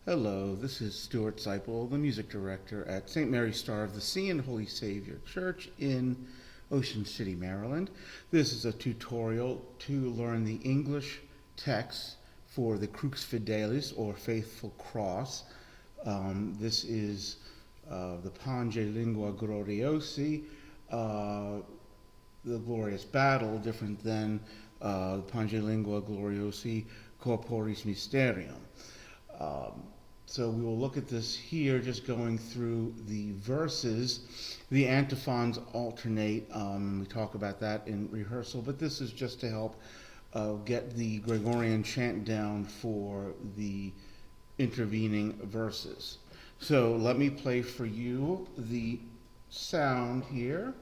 Hello, this is Stuart Seipel, the music director at St. Mary's Star of the Sea and Holy Savior Church in Ocean City, Maryland. This is a tutorial to learn the English text for the Crux Fidelis, or Faithful Cross. This is the Pange Lingua Gloriosi, the Glorious Battle, different than the Pange Lingua Gloriosi Corporis Mysterium. So we will look at this here, just going through the verses. The antiphons alternate. We talk about that in rehearsal, but this is just to help get the Gregorian chant down for the intervening verses. So let me play for you the sound here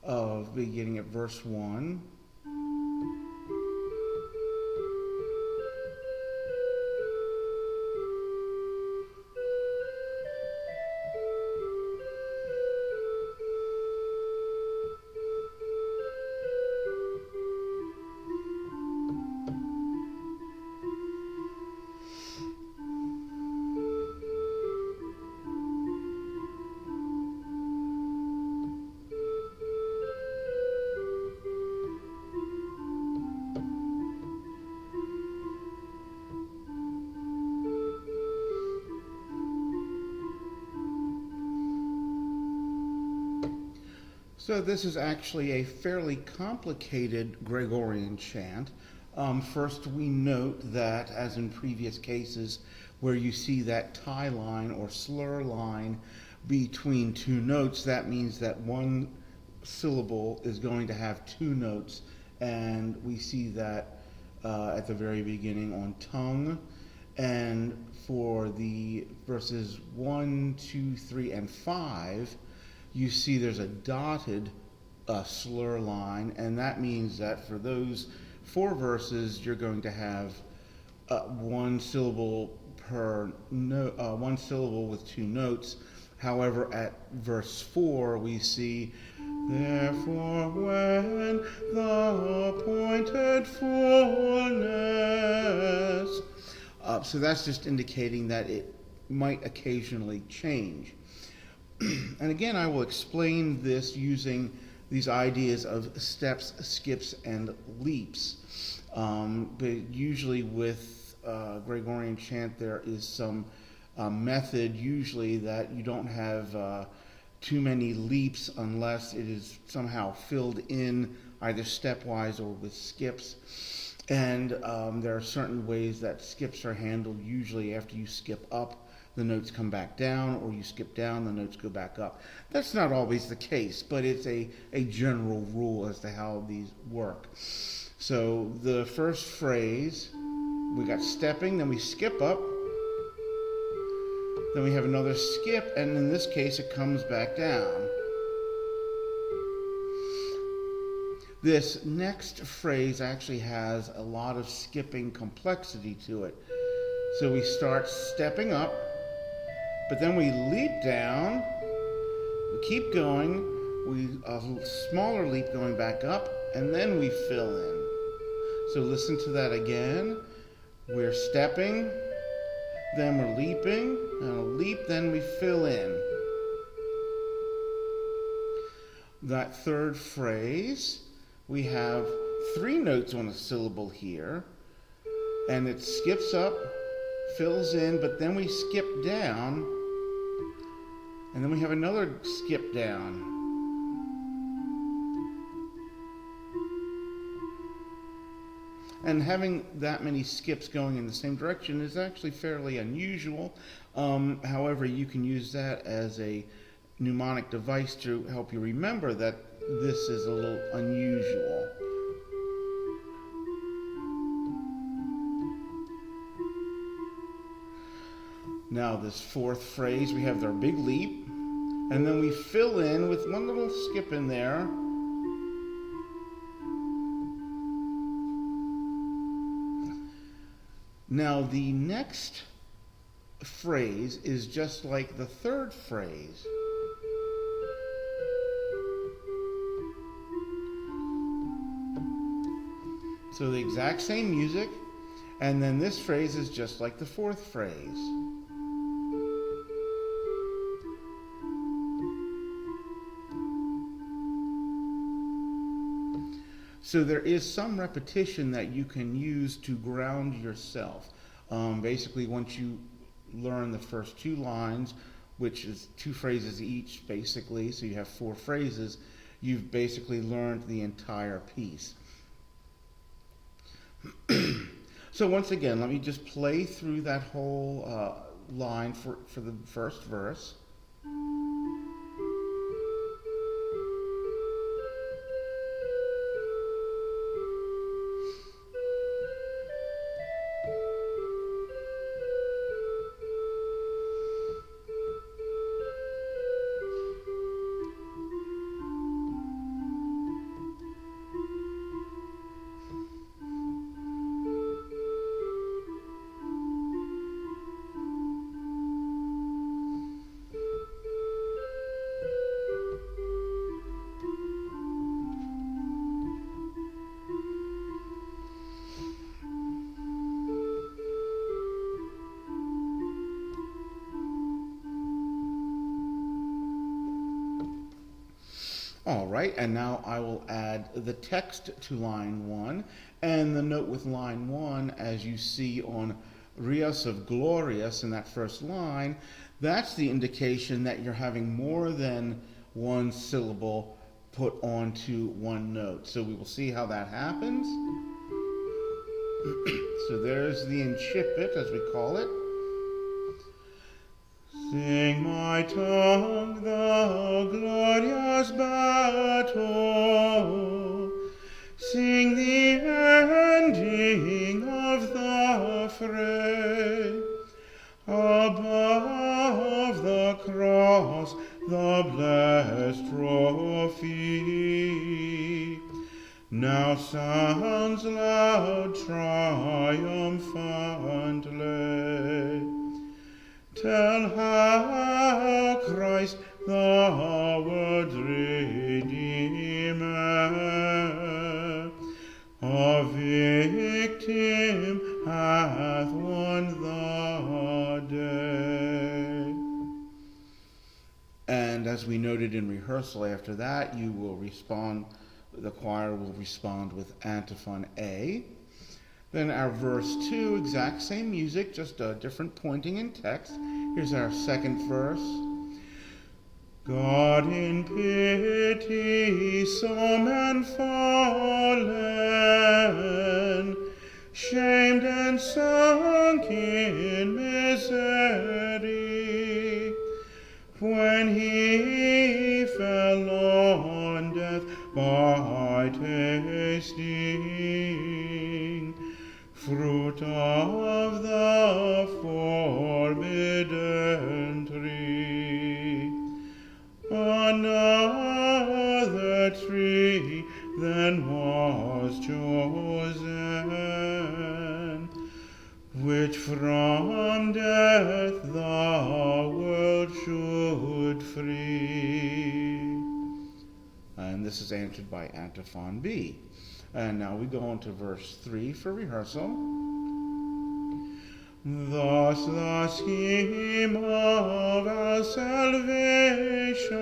of beginning at verse 1. So this is actually a fairly complicated Gregorian chant. First, we note that, as in previous cases, where you see that tie line or slur line between two notes, that means that one syllable is going to have two notes, and we see that at the very beginning on tongue. And for the verses 1, 2, 3, and 5, you see there's a dotted slur line, and that means that for those 4 verses, you're going to have one syllable per note, one syllable with 2 notes. However, at verse 4, we see, therefore, when the appointed fullness. So that's just indicating that it might occasionally change. And again, I will explain this using these ideas of steps, skips, and leaps. But usually with Gregorian chant, there is some method, usually, that you don't have too many leaps unless it is somehow filled in either stepwise or with skips. And there are certain ways that skips are handled. Usually after you skip up, the notes come back down, or you skip down, the notes go back up. That's not always the case, but it's a general rule as to how these work. So the first phrase, we got stepping, then we skip up, then we have another skip, and in this case it comes back down. This next phrase actually has a lot of skipping complexity to it. So we start stepping up, but then we leap down, we keep going, a smaller leap going back up, and then we fill in. So listen to that again. We're stepping, then we're leaping, and a leap, then we fill in. That third phrase, we have 3 notes on a syllable here, and it skips up, fills in, but then we skip down, and then we have another skip down. And having that many skips going in the same direction is actually fairly unusual. However, you can use that as a mnemonic device to help you remember that this is a little unusual. Now this fourth phrase, we have our big leap, and then we fill in with one little skip in there. Now the next phrase is just like the third phrase. So the exact same music, and then this phrase is just like the fourth phrase. So there is some repetition that you can use to ground yourself. Basically, once you learn the first two lines, which is two phrases each, basically, so you have four phrases, you've basically learned the entire piece. So once again, let me just play through that whole line for the first verse. All right, and now I will add the text to line 1, and the note with line 1, as you see on Rios of Glorious in that first line, that's the indication that you're having more than one syllable put onto one note. So we will see how that happens. So there's the incipit, as we call it. Sing, my tongue, the glorious battle. Sing the ending of the fray. Above the cross, the blessed trophy now sounds loud triumphantly. Tell how Christ the world's Redeemer a victim hath won the day. And as we noted in rehearsal, after that you will respond, the choir will respond with antiphon A. Then our verse 2, exact same music, just a different pointing in text. Here's our second verse. God in pity saw man fallen, shamed and sunk in misery, when he fell on death by tasting fruit of the forbidden tree. Another tree then was chosen, which from death the world should free. And this is answered by antiphon B. And now we go on to verse 3 for rehearsal. Thus the scheme of our salvation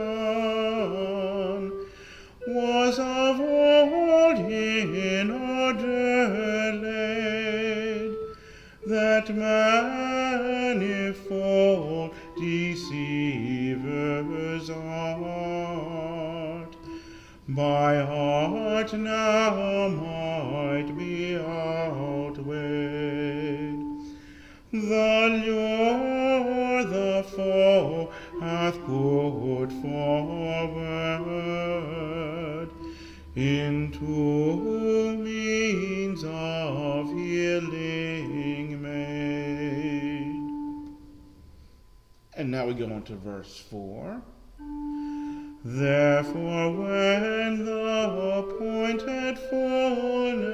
was of old in order laid, that manifold deceivers art by art now might be outweighed. The lure the foe hath put forward into means of healing made. And now we go on to verse 4. Therefore, when the appointed fullness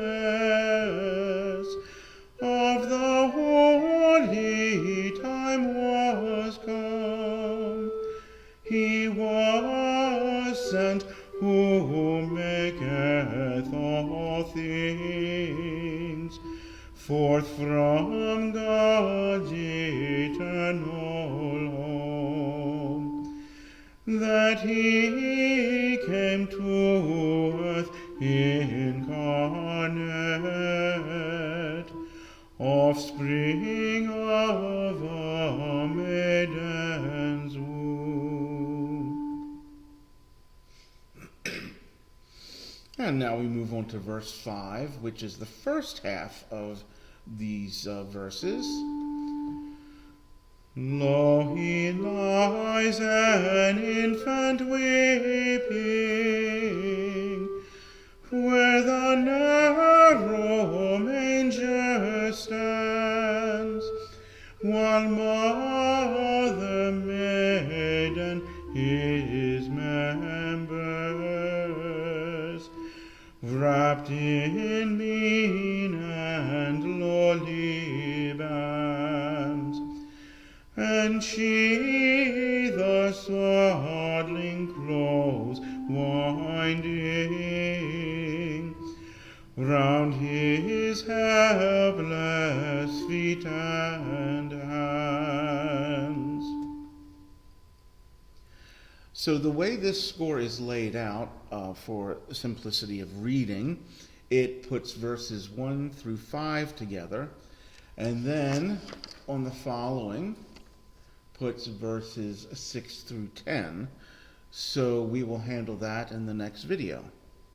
of the holy time was come, he was sent who maketh all things forth from God's eternal home, that he came to earth incarnate offspring of a maiden's womb. And now we move on to verse 5, which is the first half of these verses. Lo, he lies an infant weeping, where the narrow manger stands, while mother maiden his members, wrapped in mean and lowly bands, and she the swaddling clothes winding round his helpless feet and hands. So the way this score is laid out for simplicity of reading, it puts verses 1 through 5 together, and then on the following puts verses 6 through 10. So we will handle that in the next video.